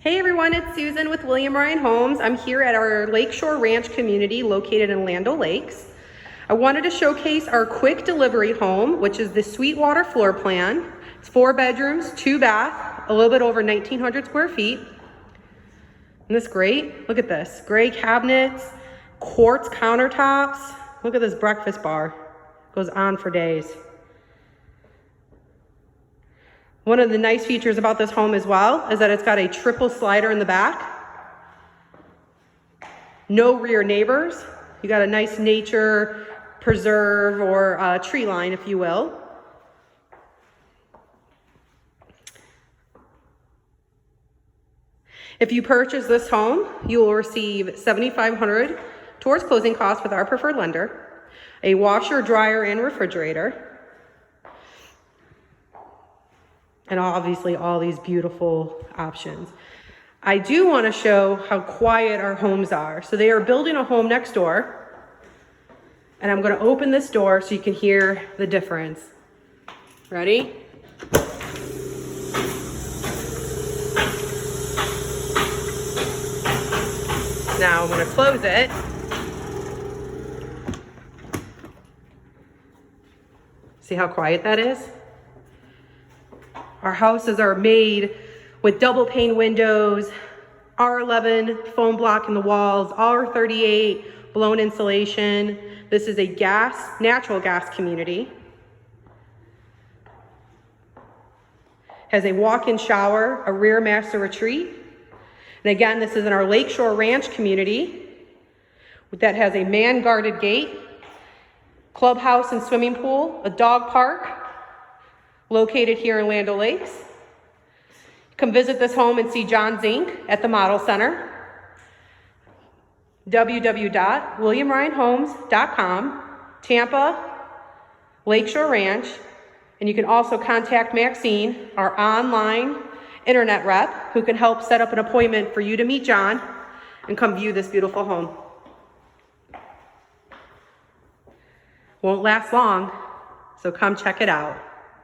Hey everyone, it's Susan with William Ryan Homes. I'm here at our LakeShore Ranch community located in Land O'Lakes. I wanted to showcase our quick delivery home, which is the Sweetwater floor plan. It's 4 bedrooms, 2 bath, a little bit over 1,900 square feet. Isn't this great? Look at this, gray cabinets, quartz countertops. Look at this breakfast bar, goes on for days. One of the nice features about this home as well is that it's got a triple slider in the back. No rear neighbors. You got a nice nature preserve or tree line, if you will. If you purchase this home, you will receive $7,500 towards closing costs with our preferred lender, a washer, dryer, and refrigerator, and obviously all these beautiful options. I do want to show how quiet our homes are. So they are building a home next door, and I'm going to open this door so you can hear the difference. Ready? Now I'm going to close it. See how quiet that is? Our houses are made with double pane windows, R11 foam block in the walls, R38 blown insulation. This is a natural gas community. Has a walk-in shower, a rear master retreat. And again, this is in our LakeShore Ranch community that has a man-guarded gate, clubhouse and swimming pool, a dog park, located here in Land O'Lakes. Come visit this home and see John Zink at the Model Center. www.williamryanhomes.com, Tampa, LakeShore Ranch. And you can also contact Maxine, our online internet rep, who can help set up an appointment for you to meet John and come view this beautiful home. Won't last long, so come check it out.